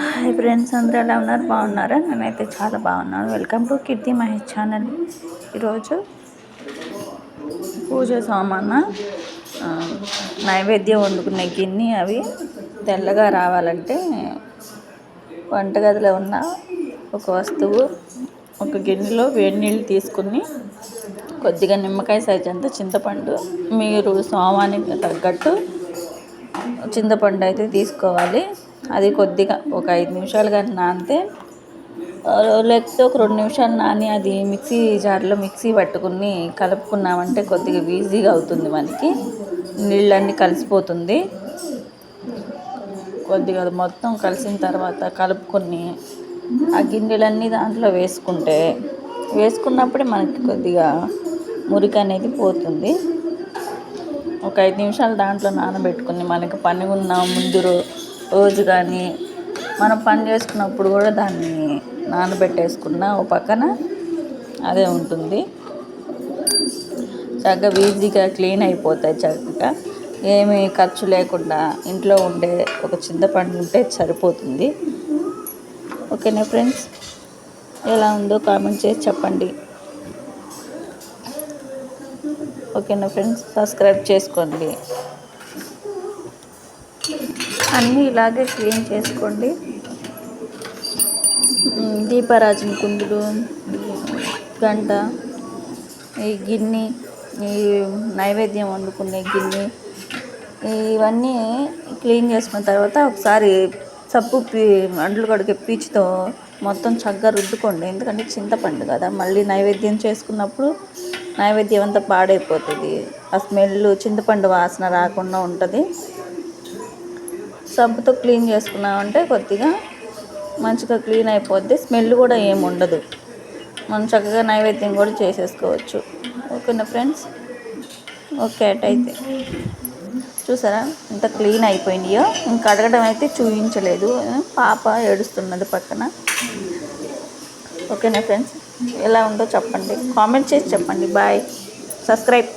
Hi friends, అందరూ ఎలా ఉన్నారు? బాగున్నారా? నేనైతే చాలా బాగున్నాను. Welcome to Keerthi Mahesh channel. ఈరోజు పూజ సామాన నైవేద్యం వండుకునే గిన్నె అవి తెల్లగా రావాలంటే వంటగదిలో ఉన్న ఒక వస్తువు, ఒక గిన్నెలో వేడి నీళ్ళు తీసుకుని కొద్దిగా నిమ్మకాయ సైజ్ అంత చింతపండు, మీరు సోమానికి తగ్గట్టు చింతపండు అయితే తీసుకోవాలి. అది కొద్దిగా ఒక 5 నిమిషాలు కానీ నానితే, లేకపోతే ఒక 2 నిమిషాలు నాని అది మిక్సీ జార్లో మిక్సీ పట్టుకుని కలుపుకున్నామంటే కొద్దిగా ఈజీగా అవుతుంది. మనకి నీళ్ళన్నీ కలిసిపోతుంది. కొద్దిగా అది మొత్తం కలిసిన తర్వాత కలుపుకొని ఆ గిన్నెలన్నీ దాంట్లో వేసుకున్నప్పుడే మనకి కొద్దిగా మురికి అనేది పోతుంది. ఒక 5 నిమిషాలు దాంట్లో నానబెట్టుకుని మనకి పని ఉన్న ముందు రోజు కానీ మనం పని చేసుకున్నప్పుడు కూడా దాన్ని నానబెట్టేసుకున్న ఒక పక్కన అదే ఉంటుంది. చక్కగా ఈజీగా క్లీన్ అయిపోతాయి. చక్కగా ఏమీ ఖర్చు లేకుండా ఇంట్లో ఉండే ఒక చింతపండు ఉంటే సరిపోతుంది. ఓకేనా ఫ్రెండ్స్? ఎలా ఉందో కామెంట్ చేసి చెప్పండి. ఓకేనా ఫ్రెండ్స్? సబ్స్క్రైబ్ చేసుకోండి. అన్నీ ఇలాగే క్లీన్ చేసుకోండి. దీపారాజన కుందులు, గంట, ఈ గిన్నె, ఈ నైవేద్యం వండుకునే గిన్నె, ఇవన్నీ క్లీన్ చేసుకున్న తర్వాత ఒకసారి సబ్బు అంట్లు కడిగే పీచుతో మొత్తం చక్కగా రుద్దుకోండి. ఎందుకంటే చింతపండు కదా, మళ్ళీ నైవేద్యం చేసుకున్నప్పుడు నైవేద్యం అంతా పాడైపోతుంది. ఆ స్మెల్, చింతపండు వాసన రాకుండా ఉంటుంది. సబ్బుతో క్లీన్ చేసుకున్నామంటే కొద్దిగా మంచిగా క్లీన్ అయిపోద్ది. స్మెల్ కూడా ఏమి ఉండదు. మనం చక్కగా నైవేద్యం కూడా చేసేసుకోవచ్చు. ఓకేనా ఫ్రెండ్స్? ఓకే అటైతే చూసారా ఎంత క్లీన్ అయిపోయినాయో. ఇంకా అడగడం అయితే చూపించలేదు. పాప ఏడుస్తున్నది పక్కన. ఓకేనా ఫ్రెండ్స్? ఎలా ఉందో చెప్పండి, కామెంట్ చేసి చెప్పండి. బాయ్. సబ్స్క్రైబ్.